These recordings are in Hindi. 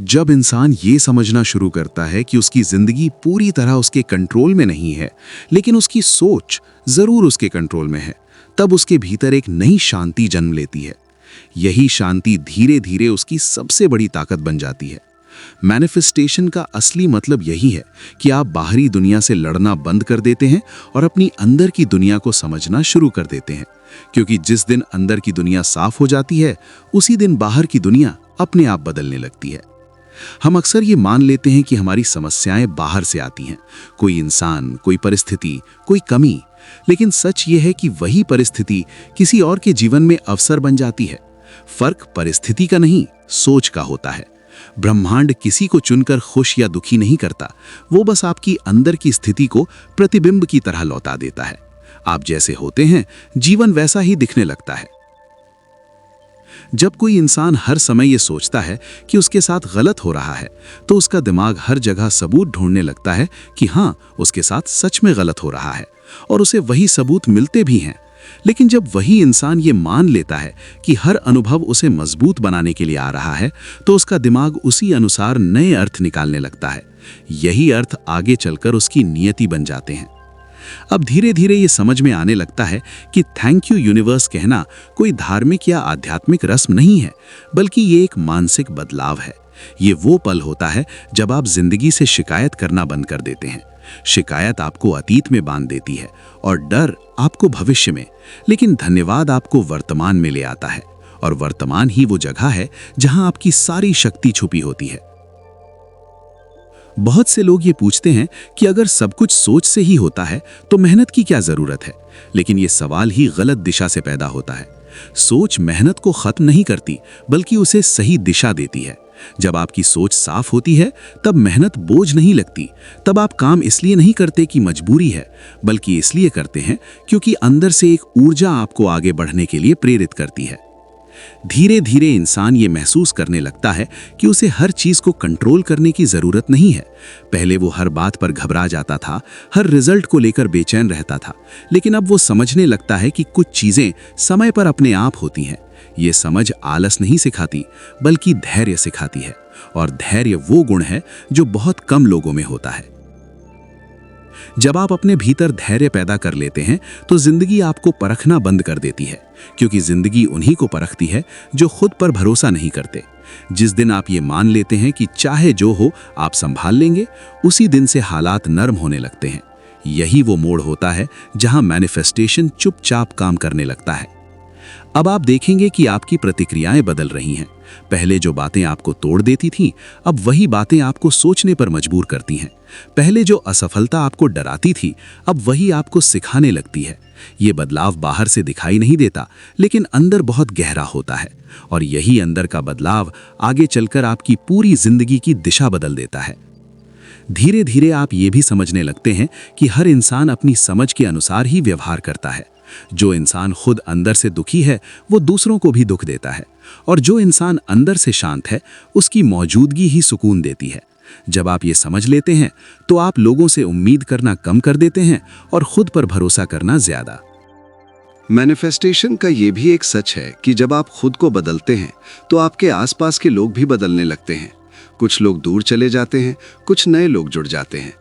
जब इंसान ये समझना शुरू करता है कि उसकी जिंदगी पूरी तरह उसके कंट्रोल में नहीं है, लेकिन उसकी सोच जरूर उसके कंट्रोल में है, तब उसके भीतर एक नई शांति जन्म लेती है। यही शांति धीरे धीरे उसकी सबसे बड़ी ताकत बन जाती है। मैनिफेस्टेशन का असली मतलब यही है कि आप बाहरी दुनिया से लड़ना बंद कर देते हैं और अपनी अंदर की दुनिया को समझना शुरू कर देते हैं। क्योंकि जिस दिन अंदर की दुनिया साफ हो जाती है, उसी दिन बाहर की दुनिया अपने आप बदलने लगती है। हम अक्सर ये मान लेते हैं कि हमारी समस्याएं बाहर से आती हैं, कोई इंसान, कोई परिस्थिति, कोई कमी। लेकिन सच ये है कि वही परिस्थिति किसी और के जीवन में अवसर बन जाती है। फर्क परिस्थिति का नहीं, सोच का होता है। ब्रह्मांड किसी को चुनकर खुश या दुखी नहीं करता, वो बस आपकी अंदर की स्थिति को प्रतिबिंब की तरह लौटा देता है। आप जैसे होते हैं, जीवन वैसा ही दिखने लगता है। जब कोई इंसान हर समय ये सोचता है कि उसके साथ गलत हो रहा है, तो उसका दिमाग हर जगह सबूत ढूंढने लगता है कि हाँ, उसके साथ सच में गलत हो रहा है, और उसे वही सबूत मिलते भी हैं। लेकिन जब वही इंसान ये मान लेता है कि हर अनुभव उसे मजबूत बनाने के लिए आ रहा है, तो उसका दिमाग उसी अनुसार नए अर्थ निकालने लगता है। यही अर्थ आगे चलकर उसकी नियति बन जाते हैं। अब धीरे धीरे ये समझ में आने लगता है कि थैंक यू यूनिवर्स कहना कोई धार्मिक या आध्यात्मिक रस्म नहीं है, बल्कि ये एक मानसिक बदलाव है। ये वो पल होता है जब आप जिंदगी से शिकायत करना बंद कर देते हैं। शिकायत आपको अतीत में बांध देती है और डर आपको भविष्य में, लेकिन धन्यवाद आपको वर्तमान में ले आता है। और वर्तमान ही वो जगह है जहां आपकी सारी शक्ति छुपी होती है। बहुत से लोग ये पूछते हैं कि अगर सब कुछ सोच से ही होता है तो मेहनत की क्या जरूरत है। लेकिन ये सवाल ही गलत दिशा से पैदा होता है। सोच मेहनत को खत्म नहीं करती, बल्कि उसे सही दिशा देती है। जब आपकी सोच साफ होती है, तब मेहनत बोझ नहीं लगती। तब आप काम इसलिए नहीं करते कि मजबूरी है, बल्कि इसलिए करते हैं क्योंकि अंदर से एक ऊर्जा आपको आगे बढ़ने के लिए प्रेरित करती है। धीरे धीरे इंसान ये महसूस करने लगता है कि उसे हर चीज को कंट्रोल करने की जरूरत नहीं है। पहले वो हर बात पर घबरा जाता था, हर रिजल्ट को लेकर बेचैन रहता था। लेकिन अब वो समझने लगता है कि कुछ चीजें समय पर अपने आप होती हैं। ये समझ आलस नहीं सिखाती, बल्कि धैर्य सिखाती है। और धैर्य वो गुण है जो बहुत कम लोगों में होता है। जब आप अपने भीतर धैर्य पैदा कर लेते हैं, तो जिंदगी आपको परखना बंद कर देती है। क्योंकि जिंदगी उन्हीं को परखती है जो खुद पर भरोसा नहीं करते। जिस दिन आप ये मान लेते हैं कि चाहे जो हो आप संभाल लेंगे, उसी दिन से हालात नरम होने लगते हैं। यही वो मोड़ होता है जहां मैनिफेस्टेशन चुपचाप काम करने लगता है। अब आप देखेंगे कि आपकी प्रतिक्रियाएं बदल रही हैं। पहले जो बातें आपको तोड़ देती थीं, अब वही बातें आपको सोचने पर मजबूर करती हैं। पहले जो असफलता आपको डराती थी, अब वही आपको सिखाने लगती है। ये बदलाव बाहर से दिखाई नहीं देता, लेकिन अंदर बहुत गहरा होता है। और यही अंदर का बदलाव आगे चलकर आपकी पूरी जिंदगी की दिशा बदल देता है। धीरे धीरे आप ये भी समझने लगते हैं कि हर इंसान अपनी समझ के अनुसार ही व्यवहार करता है। जो इंसान खुद अंदर से दुखी है, वो दूसरों को भी दुख देता है। और जो इंसान अंदर से शांत है, उसकी मौजूदगी ही सुकून देती है। जब आप ये समझ लेते हैं, तो आप लोगों से उम्मीद करना कम कर देते हैं और खुद पर भरोसा करना ज्यादा। मैनिफेस्टेशन का ये भी एक सच है कि जब आप खुद को बदलते हैं, तो आपके आसपास के लोग भी बदलने लगते हैं। कुछ लोग दूर चले जाते हैं, कुछ नए लोग जुड़ जाते हैं।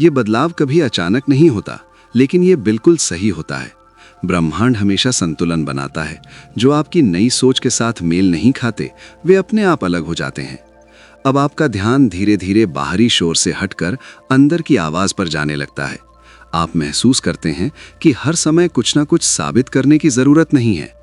ये बदलाव कभी अचानक नहीं होता, लेकिन ये बिल्कुल सही होता है। ब्रह्मांड हमेशा संतुलन बनाता है। जो आपकी नई सोच के साथ मेल नहीं खाते, वे अपने आप अलग हो जाते हैं। अब आपका ध्यान धीरे धीरे बाहरी शोर से हटकर अंदर की आवाज पर जाने लगता है। आप महसूस करते हैं कि हर समय कुछ ना कुछ साबित करने की जरूरत नहीं है।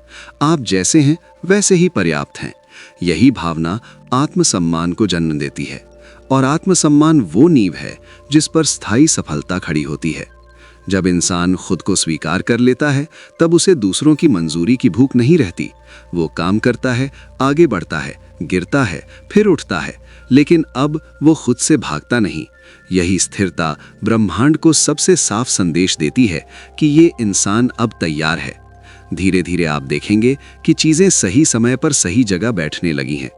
आप जैसे हैं वैसे ही पर्याप्त हैं। यही भावना आत्मसम्मान को जन्म देती है। और आत्मसम्मान वो नींव है जिस पर स्थायी सफलता खड़ी होती है। जब इंसान खुद को स्वीकार कर लेता है, तब उसे दूसरों की मंजूरी की भूख नहीं रहती। वो काम करता है, आगे बढ़ता है, गिरता है, फिर उठता है, लेकिन अब वो खुद से भागता नहीं। यही स्थिरता ब्रह्मांड को सबसे साफ संदेश देती है कि ये इंसान अब तैयार है। धीरे धीरे आप देखेंगे कि चीजें सही समय पर सही जगह बैठने लगी हैं।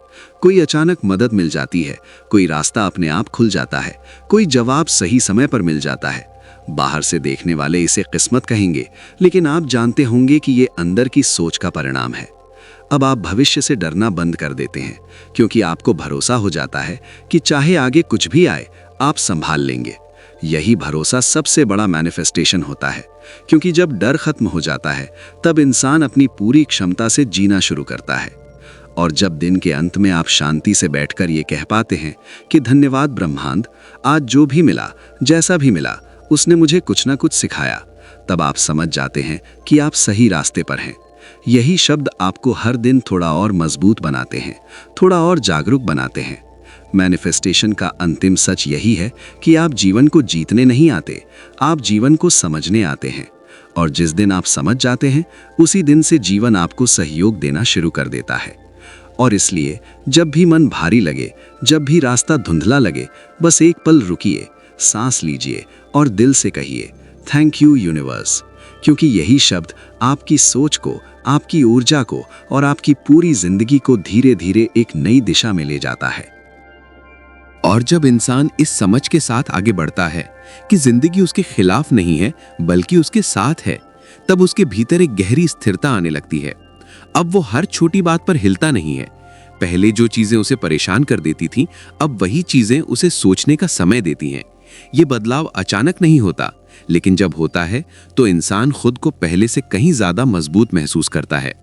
कोई अचानक मदद मिल जाती है, कोई रास्ता अपने आप खुल जाता है, कोई जवाब सही समय पर मिल जाता है। बाहर से देखने वाले इसे किस्मत कहेंगे, लेकिन आप जानते होंगे कि ये अंदर की सोच का परिणाम है। अब आप भविष्य से डरना बंद कर देते हैं, क्योंकि आपको भरोसा हो जाता है कि चाहे आगे कुछ भी आए, आप संभाल लेंगे। यही भरोसा सबसे बड़ा मैनिफेस्टेशन होता है, क्योंकि जब डर खत्म हो जाता है, तब इंसान अपनी पूरी क्षमता से जीना शुरू करता है। और जब दिन के अंत में आप शांति से बैठकर ये कह पाते हैं कि धन्यवाद ब्रह्मांड, आज जो भी मिला, जैसा भी मिला, उसने मुझे कुछ ना कुछ सिखाया, तब आप समझ जाते हैं कि आप सही रास्ते पर हैं। यही शब्द आपको हर दिन थोड़ा और मजबूत बनाते हैं, थोड़ा और जागरूक बनाते हैं। मैनिफेस्टेशन का अंतिम सच यही है कि आप जीवन को जीतने नहीं आते, आप जीवन को समझने आते हैं। और जिस दिन आप समझ जाते हैं, उसी दिन से जीवन आपको सहयोग देना शुरू कर देता है। और इसलिए जब भी मन भारी लगे, जब भी रास्ता धुंधला लगे, बस एक पल रुकिए, सांस लीजिए और दिल से कहिए थैंक यू यूनिवर्स, क्योंकि यही शब्द आपकी सोच को, आपकी ऊर्जा को और आपकी पूरी जिंदगी को धीरे धीरे एक नई दिशा में ले जाता है। और जब इंसान इस समझ के साथ आगे बढ़ता है कि जिंदगी उसके खिलाफ नहीं है बल्कि उसके साथ है, तब उसके भीतर एक गहरी स्थिरता आने लगती है। अब वो हर छोटी बात पर हिलता नहीं है। पहले जो चीजें उसे परेशान कर देती थीं, अब वही चीजें उसे सोचने का समय देती हैं। ये बदलाव अचानक नहीं होता, लेकिन जब होता है तो इंसान खुद को पहले से कहीं ज्यादा मजबूत महसूस करता है।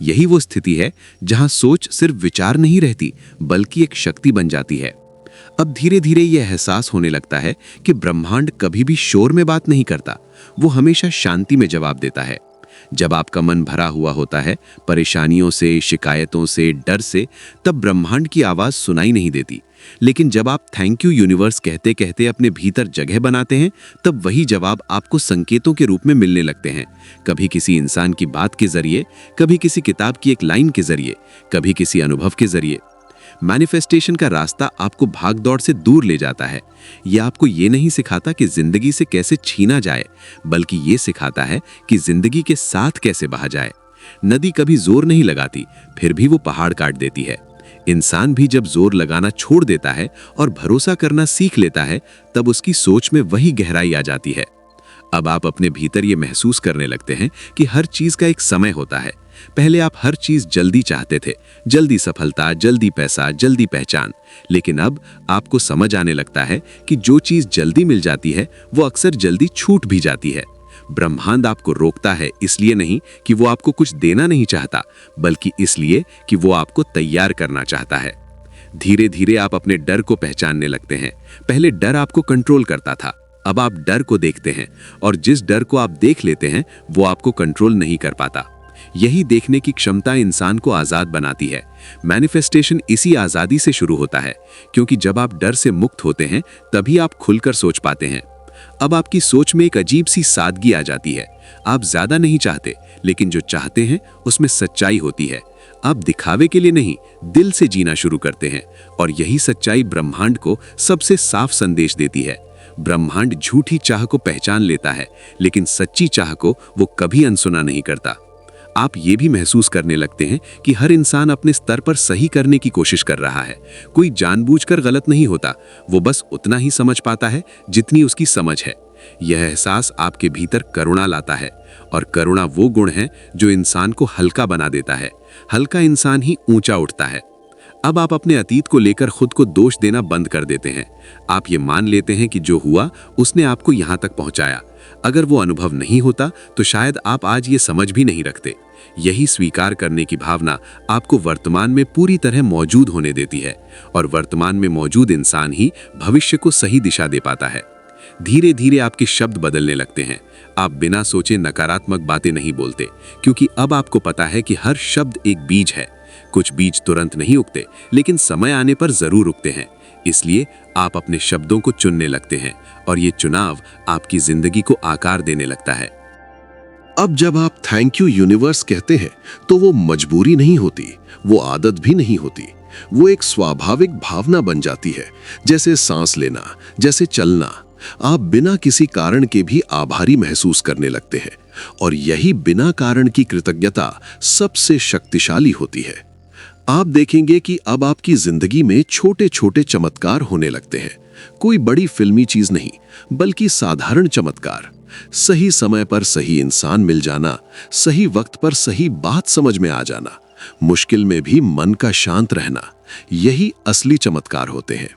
यही वो स्थिति है जहां सोच सिर्फ विचार नहीं रहती, बल्कि एक शक्ति बन जाती है। अब धीरे धीरे यह एहसास होने लगता है कि ब्रह्मांड कभी भी शोर में बात नहीं करता, वो हमेशा शांति में जवाब देता है। जब आपका मन भरा हुआ होता है परेशानियों से, शिकायतों से, डर से, तब ब्रह्मांड की आवाज सुनाई नहीं देती। लेकिन जब आप थैंक यू यूनिवर्स कहते कहते अपने भीतर जगह बनाते हैं, तब वही जवाब आपको संकेतों के रूप में मिलने लगते हैं। कभी किसी इंसान की बात के जरिए, कभी किसी किताब की एक लाइन के जरिए, कभी किसी अनुभव के जरिए। मैनिफेस्टेशन का रास्ता आपको भागदौड़ से दूर ले जाता है। यह आपको ये नहीं सिखाता कि जिंदगी से कैसे छीना जाए, बल्कि ये सिखाता है कि जिंदगी के साथ कैसे बहा जाए। नदी कभी जोर नहीं लगाती, फिर भी वो पहाड़ काट देती है। इंसान भी जब जोर लगाना छोड़ देता है और भरोसा करना सीख लेता है, तब उसकी सोच में वही गहराई आ जाती है। अब आप अपने भीतर ये महसूस करने लगते हैं कि हर चीज का एक समय होता है। पहले आप हर चीज जल्दी चाहते थे, जल्दी सफलता, जल्दी पैसा, जल्दी पहचान। लेकिन अब आपको समझ आने लगता है कि जो चीज जल्दी मिल जाती है, वो अक्सर जल्दी छूट भी जाती है। ब्रह्मांड आपको रोकता है इसलिए नहीं कि वो आपको कुछ देना नहीं चाहता, बल्कि इसलिए कि वो आपको तैयार करना चाहता है। धीरे धीरे आप अपने डर को पहचानने लगते हैं। पहले डर आपको कंट्रोल करता था, अब आप डर को देखते हैं, और जिस डर को आप देख लेते हैं वो आपको कंट्रोल नहीं कर पाता। यही देखने की क्षमता इंसान को आजाद बनाती है। मैनिफेस्टेशन इसी आजादी से शुरू होता है, क्योंकि जब आप डर से मुक्त होते हैं, तभी आप खुलकर सोच पाते हैं। अब आपकी सोच में एक अजीब सी सादगी आ जाती है। आप ज्यादा नहीं चाहते, लेकिन जो चाहते हैं उसमें सच्चाई होती है। आप दिखावे के लिए नहीं, दिल से जीना शुरू करते हैं, और यही सच्चाई ब्रह्मांड को सबसे साफ संदेश देती है। ब्रह्मांड झूठी चाह को पहचान लेता है, लेकिन सच्ची चाह को वो कभी अनसुना नहीं करता। आप ये भी महसूस करने लगते हैं कि हर इंसान अपने स्तर पर सही करने की कोशिश कर रहा है। कोई जानबूझकर गलत नहीं होता, वो बस उतना ही समझ पाता है जितनी उसकी समझ है। यह एहसास आपके भीतर करुणा लाता है, और करुणा वो गुण है जो इंसान को हल्का बना देता है। हल्का इंसान ही ऊंचा उठता है। अब आप अपने अतीत को लेकर खुद को दोष देना बंद कर देते हैं। आप ये मान लेते हैं कि जो हुआ उसने आपको यहाँ तक पहुँचाया। अगर वो अनुभव नहीं होता तो शायद आप आज ये समझ भी नहीं रखते। यही स्वीकार करने की भावना आपको वर्तमान में पूरी तरह मौजूद होने देती है, और वर्तमान में मौजूद इंसान ही भविष्य को सही दिशा दे पाता है। धीरे धीरे आपके शब्द बदलने लगते हैं। आप बिना सोचे नकारात्मक बातें नहीं बोलते, क्योंकि अब आपको पता है कि हर शब्द एक बीज है। कुछ बीज तुरंत नहीं उगते, लेकिन समय आने पर जरूर उगते हैं। इसलिए आप अपने शब्दों को चुनने लगते हैं, और ये चुनाव आपकी जिंदगी को आकार देने लगता है। अब जब आप थैंक यू यूनिवर्स कहते हैं, तो वो मजबूरी नहीं होती, वो आदत भी नहीं होती। वो एक स्वाभाविक भावना बन जाती है, जैसे सांस लेना, जैसे चलना। आप बिना किसी कारण के भी आभारी महसूस करने लगते हैं, और यही बिना कारण की कृतज्ञता सबसे शक्तिशाली होती है। आप देखेंगे कि अब आपकी जिंदगी में छोटे छोटे चमत्कार होने लगते हैं। कोई बड़ी फिल्मी चीज नहीं, बल्कि साधारण चमत्कार। सही समय पर सही इंसान मिल जाना, सही वक्त पर सही बात समझ में आ जाना, मुश्किल में भी मन का शांत रहना, यही असली चमत्कार होते हैं।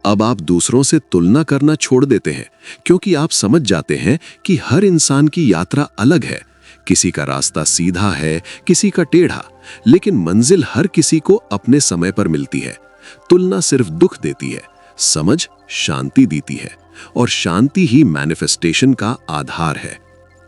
अब आप दूसरों से तुलना करना छोड़ देते हैं, क्योंकि आप समझ जाते हैं कि हर इंसान की यात्रा अलग है। किसी का रास्ता सीधा है, किसी का टेढ़ा, लेकिन मंजिल हर किसी को अपने समय पर मिलती है। तुलना सिर्फ दुख देती है, समझ शांति देती है, और शांति ही मैनिफेस्टेशन का आधार है।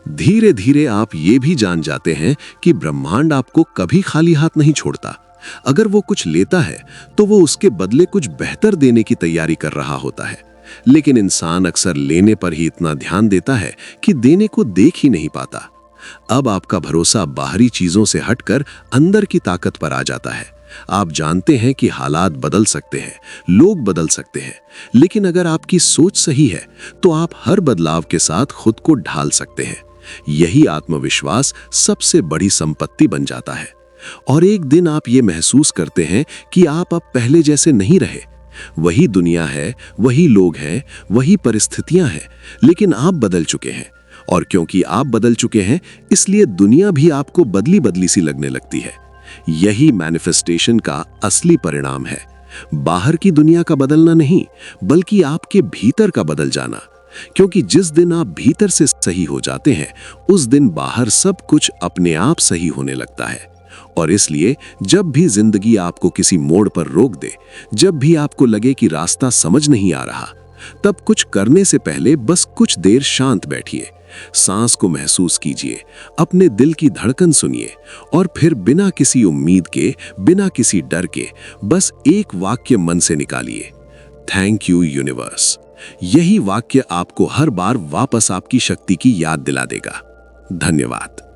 धीरे धीरे आप ये भी जान जाते हैं कि ब्रह्मांड आपको कभी खाली हाथ नहीं छोड़ता। अगर वो कुछ लेता है तो वो उसके बदले कुछ बेहतर देने की तैयारी कर रहा होता है। लेकिन इंसान अक्सर लेने पर ही इतना ध्यान देता है कि देने को देख ही नहीं पाता। अब आपका भरोसा बाहरी चीजों से हटकर अंदर की ताकत पर आ जाता है। आप जानते हैं कि हालात बदल सकते हैं, लोग बदल सकते हैं, लेकिन अगर आपकी सोच सही है तो आप हर बदलाव के साथ खुद को ढाल सकते हैं। यही आत्मविश्वास सबसे बड़ी संपत्ति बन जाता है। और एक दिन आप ये महसूस करते हैं कि आप अब पहले जैसे नहीं रहे। वही दुनिया है, वही लोग हैं, वही परिस्थितियां हैं, लेकिन आप बदल चुके हैं। और क्योंकि आप बदल चुके हैं, इसलिए दुनिया भी आपको बदली बदली सी लगने लगती है। यही मैनिफेस्टेशन का असली परिणाम है। बाहर की दुनिया का बदलना नहीं, बल्कि आपके भीतर का बदल जाना। क्योंकि जिस दिन आप भीतर से सही हो जाते हैं, उस दिन बाहर सब कुछ अपने आप सही होने लगता है। और इसलिए जब भी जिंदगी आपको किसी मोड़ पर रोक दे, जब भी आपको लगे कि रास्ता समझ नहीं आ रहा, तब कुछ करने से पहले बस कुछ देर शांत बैठिए, सांस को महसूस कीजिए, अपने दिल की धड़कन सुनिए, और फिर बिना किसी उम्मीद के, बिना किसी डर के, बस एक वाक्य मन से निकालिए, थैंक यू यूनिवर्स। यही वाक्य आपको हर बार वापस आपकी शक्ति की याद दिला देगा। धन्यवाद।